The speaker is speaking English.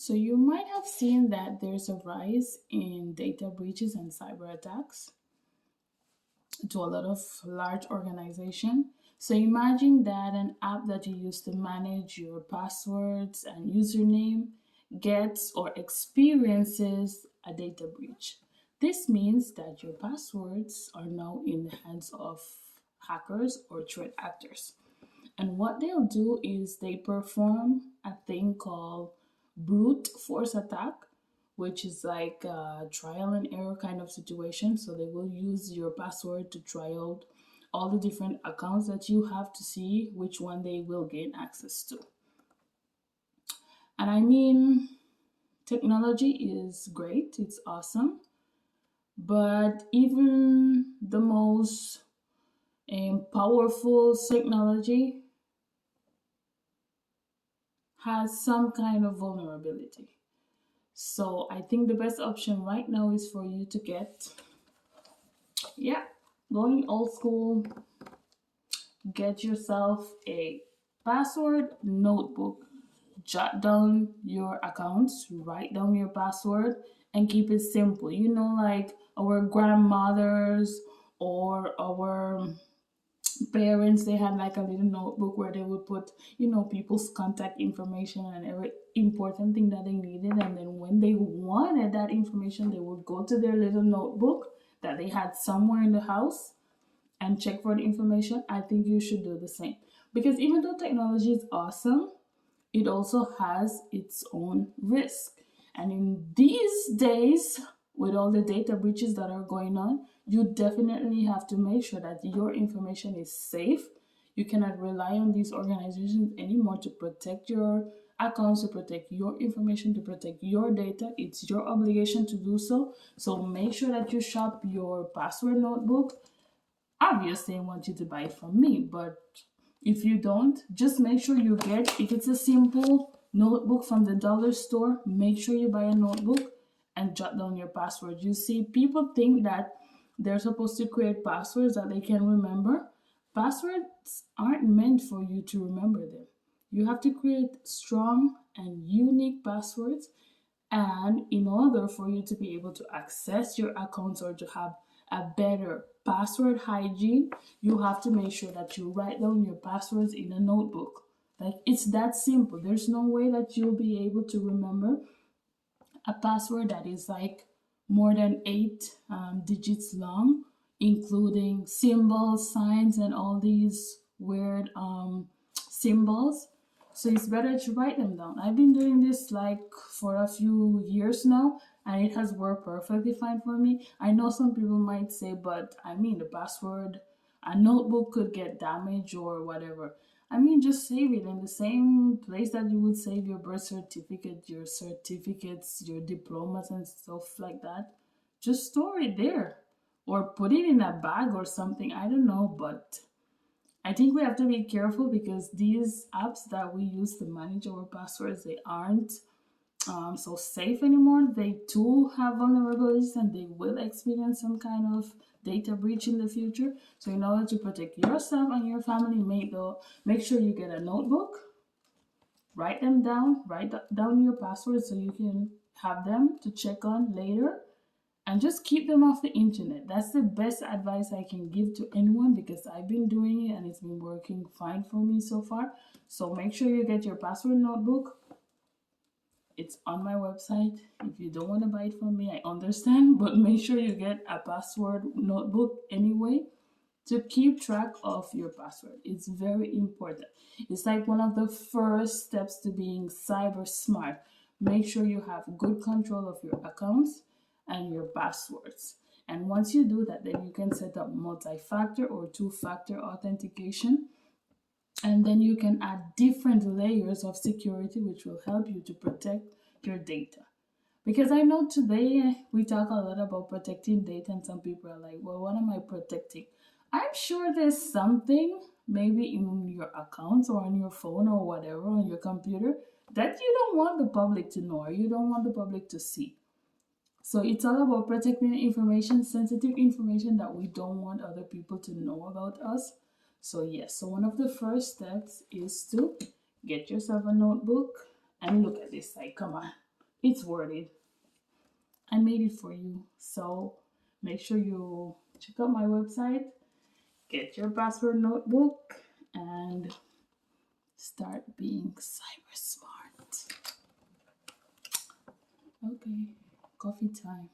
So you might have seen that there's a rise in data breaches and cyber attacks to a lot of large organization. So imagine that an app that you use to manage your passwords and username gets or experiences a data breach. This means that your passwords are now in the hands of hackers or threat actors. And what they'll do is they perform a thing called brute force attack, which is like a trial and error kind of situation. So they will use your password to try out all the different accounts that you have to see which one they will gain access to. And I mean, technology is great, it's awesome, but even the most powerful technology has some kind of vulnerability. So I think the best option right now is for you to get, yeah, going old school, get yourself a password notebook, jot down your accounts, write down your password, and keep it simple. You know, like our grandmothers or our parents, they had like a little notebook where they would put, people's contact information and every important thing that they needed. And then when they wanted that information, they would go to their little notebook that they had somewhere in the house and check for the information. I think you should do the same, because even though technology is awesome, it also has its own risk. And in these days, with all the data breaches that are going on, you definitely have to make sure that your information is safe. You cannot rely on these organizations anymore to protect your accounts, to protect your information, to protect your data. It's your obligation to do so. So make sure that you shop your password notebook. Obviously, I want you to buy it from me, but if you don't, just make sure you get, if it's a simple notebook from the dollar store, make sure you buy a notebook and jot down your password. You see, people think that they're supposed to create passwords that they can remember. Passwords aren't meant for you to remember them. You have to create strong and unique passwords, and in order for you to be able to access your accounts or to have a better password hygiene, you have to make sure that you write down your passwords in a notebook. Like, it's that simple. There's no way that you'll be able to remember a password that is like more than 8 digits long, including symbols, signs, and all these weird symbols. So it's better to write them down. I've been doing this like for a few years now, and it has worked perfectly fine for me. I know some people might say, but I mean, the password, a notebook could get damaged or whatever. I mean, just save it in the same place that you would save your birth certificate, your certificates, your diplomas, and stuff like that. Just store it there or put it in a bag or something. I don't know, but I think we have to be careful because these apps that we use to manage our passwords, they aren't so safe anymore. They too have vulnerabilities and they will experience some kind of data breach in the future. So in order to protect yourself and your family, make sure you get a notebook, write them down, down your passwords so you can have them to check on later, and just keep them off the internet. That's the best advice I can give to anyone because I've been doing it and it's been working fine for me so far. So make sure you get your password notebook. It's on my website. If you don't want to buy it from me, I understand, but make sure you get a password notebook anyway to keep track of your password. It's very important. It's like one of the first steps to being cyber smart. Make sure you have good control of your accounts and your passwords. And once you do that, then you can set up multi-factor or two-factor authentication, and then you can add different layers of security which will help you to protect your data. Because I know today we talk a lot about protecting data, and some people are like, well, what am I protecting? I'm sure there's something maybe in your accounts or on your phone or whatever, on your computer, that you don't want the public to know or you don't want the public to see. So it's all about protecting information, sensitive information that we don't want other people to know about us. So yes, so one of the first steps is to get yourself a notebook and look at this. Like, come on. it's worth it. I made it for you. So make sure you check out my website, get your password notebook, and start being cyber smart. Okay, coffee time.